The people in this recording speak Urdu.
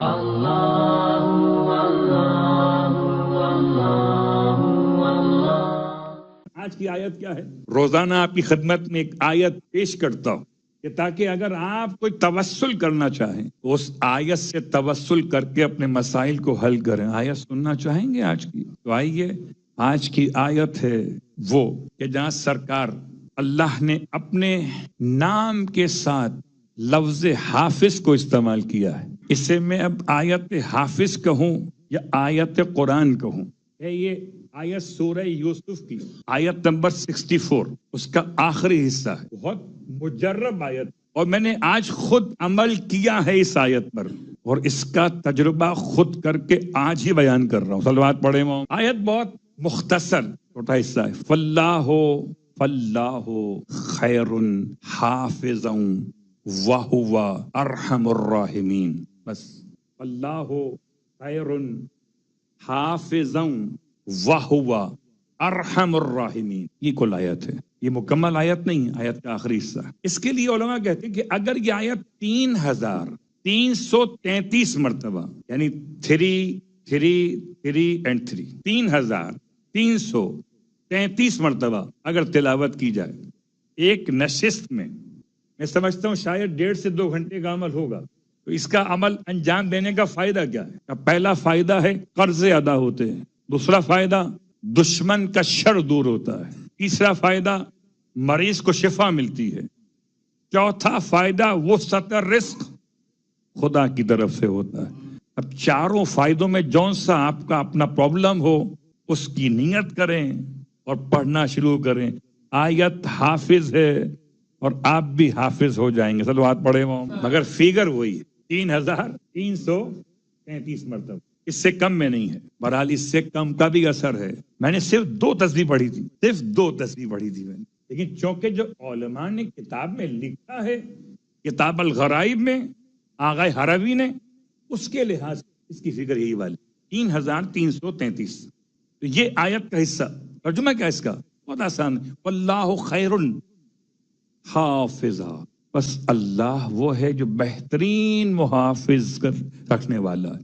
آج کی آیت کیا ہے؟ روزانہ آپ کی خدمت میں ایک آیت پیش کرتا ہوں کہ تاکہ اگر آپ کوئی توسل کرنا چاہیں تو اس آیت سے توسل کر کے اپنے مسائل کو حل کریں۔ آیت سننا چاہیں گے آج کی؟ تو آئیے، آج کی آیت ہے وہ کہ جہاں سرکار اللہ نے اپنے نام کے ساتھ لفظ حافظ کو استعمال کیا ہے۔ اسے میں اب آیت حافظ کہوں یا آیت قرآن کہوں؟ ہے یہ آیت سورہ یوسف کی آیت نمبر 64، اس کا آخری حصہ ہے۔ بہت مجرب آیت، اور میں نے آج خود عمل کیا ہے اس آیت پر، اور اس کا تجربہ خود کر کے آج ہی بیان کر رہا ہوں۔ صلوات پڑھیں۔ آیت بہت مختصر چھوٹا حصہ ہے۔ فاللہ خیر حافظا وہو ارحم الراحمین۔ بس اللہ خیر حافظا وہو ارحم الراحمین، یہ کل آیت ہے۔ یہ مکمل آیت نہیں ہے، آیت کا آخری حصہ۔ اس کے لیے علماء کہتے ہیں کہ اگر یہ آیت 3333 مرتبہ، یعنی 3 3 3 and 3 3333 مرتبہ اگر تلاوت کی جائے ایک نشست میں سمجھتا ہوں شاید 1.5 سے 2 گھنٹے کا عمل ہوگا۔ تو اس کا عمل انجام دینے کا فائدہ کیا ہے؟ پہلا فائدہ ہے قرض ادا ہوتے ہیں، دوسرا فائدہ دشمن کا شر دور ہوتا ہے، تیسرا فائدہ مریض کو شفا ملتی ہے، چوتھا فائدہ وسعت رزق خدا کی طرف سے ہوتا ہے۔ اب چاروں فائدوں میں جون سا آپ کا اپنا پرابلم ہو اس کی نیت کریں اور پڑھنا شروع کریں۔ آیت حافظ ہے اور آپ بھی حافظ ہو جائیں گے۔ صلوات پڑھے مگر فیگر وہی ہے 3333 مرتبہ، اس سے کم میں نہیں ہے۔ بہرحال اس سے کم کا بھی اثر ہے۔ میں نے صرف 2 تسبیح پڑھی تھی، صرف 2 تسبیح پڑھی تھی میں نے، لیکن چونکہ جو علماء نے کتاب میں لکھا ہے، کتاب الغرائب میں آغا حروی نے، اس کے لحاظ اس کی فکر یہی والی 3333۔ تو یہ آیت کا حصہ ترجمہ کیا اس کا؟ بہت آسان ہے، واللہ خیر حافظا، بس اللہ وہ ہے جو بہترین محافظ رکھنے والا ہے۔